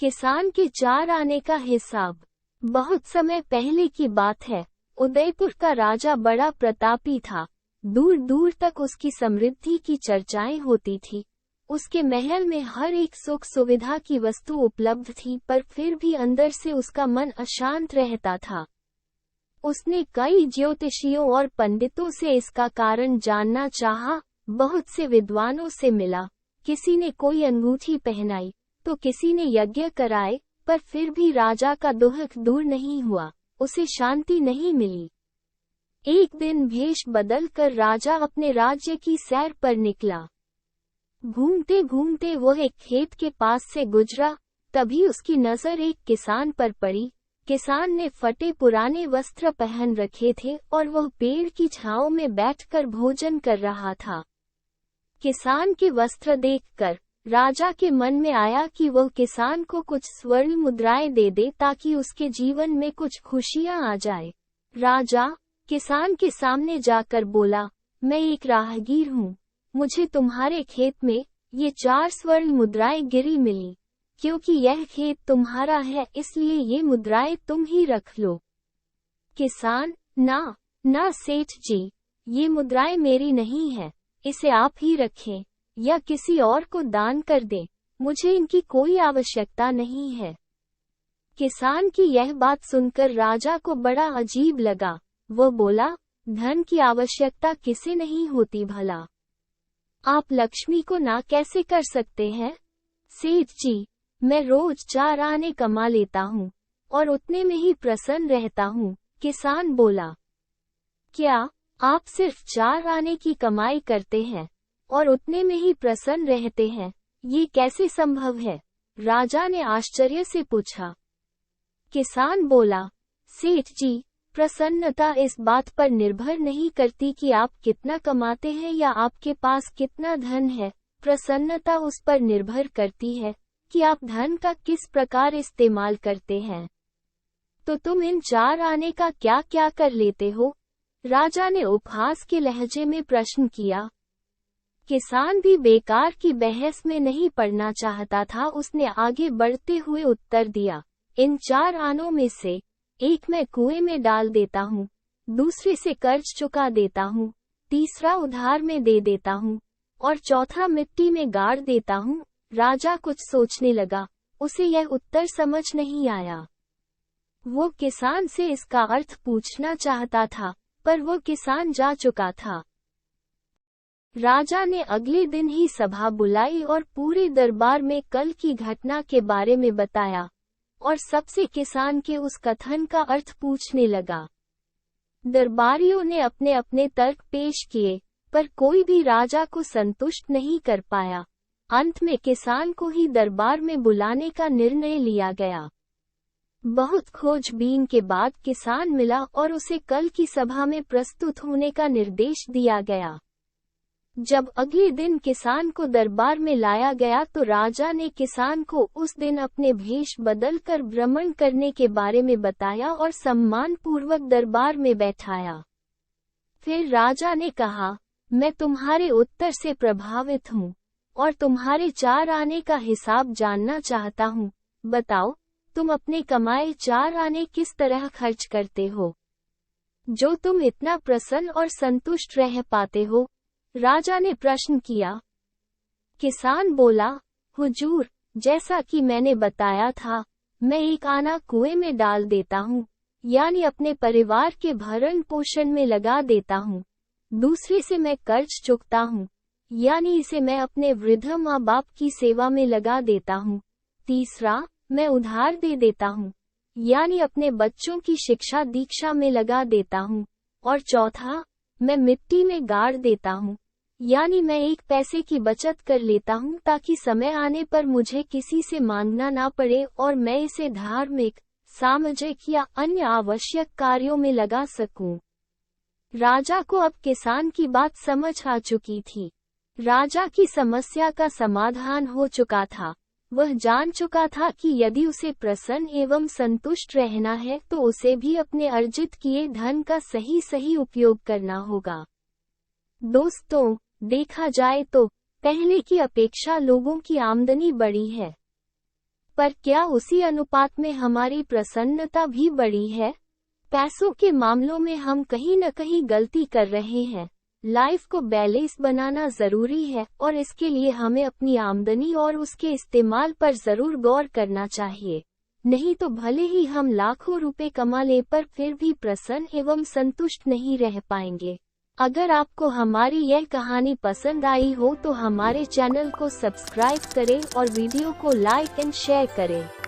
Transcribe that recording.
किसान के 4 आने का हिसाब। बहुत समय पहले की बात है। उदयपुर का राजा बड़ा प्रतापी था। दूर दूर तक उसकी समृद्धि की चर्चाएं होती थी। उसके महल में हर एक सुख सुविधा की वस्तु उपलब्ध थी, पर फिर भी अंदर से उसका मन अशांत रहता था। उसने कई ज्योतिषियों और पंडितों से इसका कारण जानना चाहा। बहुत से विद्वानों से मिला। किसी ने कोई अंगूठी पहनाई तो किसी ने यज्ञ कराए, पर फिर भी राजा का दुख दूर नहीं हुआ, उसे शांति नहीं मिली। एक दिन भेष बदलकर राजा अपने राज्य की सैर पर निकला। घूमते घूमते वो एक खेत के पास से गुजरा। तभी उसकी नजर एक किसान पर पड़ी। किसान ने फटे पुराने वस्त्र पहन रखे थे और वह पेड़ की छांव में बैठकर भोजन कर रहा था। किसान के वस्त्र देखकर राजा के मन में आया कि वह किसान को कुछ स्वर्ण मुद्राएं दे दे ताकि उसके जीवन में कुछ खुशियां आ जाए। राजा किसान के सामने जाकर बोला, मैं एक राहगीर हूँ। मुझे तुम्हारे खेत में ये 4 स्वर्ण मुद्राएं गिरी मिली। क्योंकि यह खेत तुम्हारा है, इसलिए ये मुद्राएं तुम ही रख लो। किसान, ना सेठ जी, ये मुद्राएं मेरी नहीं है, इसे आप ही रखें या किसी और को दान कर दें, मुझे इनकी कोई आवश्यकता नहीं है। किसान की यह बात सुनकर राजा को बड़ा अजीब लगा। वह बोला, धन की आवश्यकता किसे नहीं होती भला? आप लक्ष्मी को ना कैसे कर सकते हैं? सेठ जी, मैं रोज 4 आने कमा लेता हूँ और उतने में ही प्रसन्न रहता हूँ। किसान बोला, क्या आप सिर्फ 4 आने की कमाई करते हैं और उतने में ही प्रसन्न रहते हैं? ये कैसे संभव है? राजा ने आश्चर्य से पूछा। किसान बोला, सेठ जी, प्रसन्नता इस बात पर निर्भर नहीं करती कि आप कितना कमाते हैं या आपके पास कितना धन है। प्रसन्नता उस पर निर्भर करती है कि आप धन का किस प्रकार इस्तेमाल करते हैं। तो तुम इन 4 आने का क्या क्या कर लेते हो? राजा ने उपहास के लहजे में प्रश्न किया। किसान भी बेकार की बहस में नहीं पड़ना चाहता था। उसने आगे बढ़ते हुए उत्तर दिया, इन 4 आनों में से एक मैं कुएं में डाल देता हूँ, दूसरे से कर्ज चुका देता हूँ, तीसरा उधार में दे देता हूँ और चौथा मिट्टी में गाड़ देता हूँ। राजा कुछ सोचने लगा। उसे यह उत्तर समझ नहीं आया। वो किसान से इसका अर्थ पूछना चाहता था, पर वो किसान जा चुका था। राजा ने अगले दिन ही सभा बुलाई और पूरे दरबार में कल की घटना के बारे में बताया और सबसे किसान के उस कथन का अर्थ पूछने लगा। दरबारियों ने अपने अपने तर्क पेश किए, पर कोई भी राजा को संतुष्ट नहीं कर पाया। अंत में किसान को ही दरबार में बुलाने का निर्णय लिया गया। बहुत खोजबीन के बाद किसान मिला और उसे कल की सभा में प्रस्तुत होने का निर्देश दिया गया। जब अगले दिन किसान को दरबार में लाया गया तो राजा ने किसान को उस दिन अपने भेष बदलकर भ्रमण करने के बारे में बताया और सम्मानपूर्वक दरबार में बैठाया। फिर राजा ने कहा, मैं तुम्हारे उत्तर से प्रभावित हूँ और तुम्हारे 4 आने का हिसाब जानना चाहता हूँ। बताओ, तुम अपने कमाए 4 आने किस तरह खर्च करते हो, जो तुम इतना प्रसन्न और संतुष्ट रह पाते हो? राजा ने प्रश्न किया। किसान बोला, हुजूर, जैसा कि मैंने बताया था, मैं 1 आना कुएं में डाल देता हूँ, यानी अपने परिवार के भरण पोषण में लगा देता हूँ। दूसरे से मैं कर्ज चुकता हूँ, यानी इसे मैं अपने वृद्ध माँ बाप की सेवा में लगा देता हूँ। तीसरा, मैं उधार दे देता हूँ, यानी अपने बच्चों की शिक्षा दीक्षा में लगा देता हूँ। और चौथा, मैं मिट्टी में गाड़ देता हूँ, यानी मैं 1 पैसे की बचत कर लेता हूँ ताकि समय आने पर मुझे किसी से मांगना ना पड़े और मैं इसे धार्मिक, सामाजिक या अन्य आवश्यक कार्यों में लगा सकूं। राजा को अब किसान की बात समझ आ चुकी थी। राजा की समस्या का समाधान हो चुका था। वह जान चुका था कि यदि उसे प्रसन्न एवं संतुष्ट रहना है तो उसे भी अपने अर्जित किए धन का सही उपयोग करना होगा। दोस्तों, देखा जाए तो पहले की अपेक्षा लोगों की आमदनी बढ़ी है। पर क्या उसी अनुपात में हमारी प्रसन्नता भी बढ़ी है? पैसों के मामलों में हम कहीं न कहीं गलती कर रहे हैं। लाइफ को बैलेंस बनाना जरूरी है और इसके लिए हमें अपनी आमदनी और उसके इस्तेमाल पर जरूर गौर करना चाहिए। नहीं तो भले ही हम लाखों रुपए कमा ले पर फिर भी प्रसन्न एवं संतुष्ट नहीं रह पाएंगे। अगर आपको हमारी यह कहानी पसंद आई हो तो हमारे चैनल को सब्सक्राइब करें और वीडियो को लाइक एंड शेयर करें।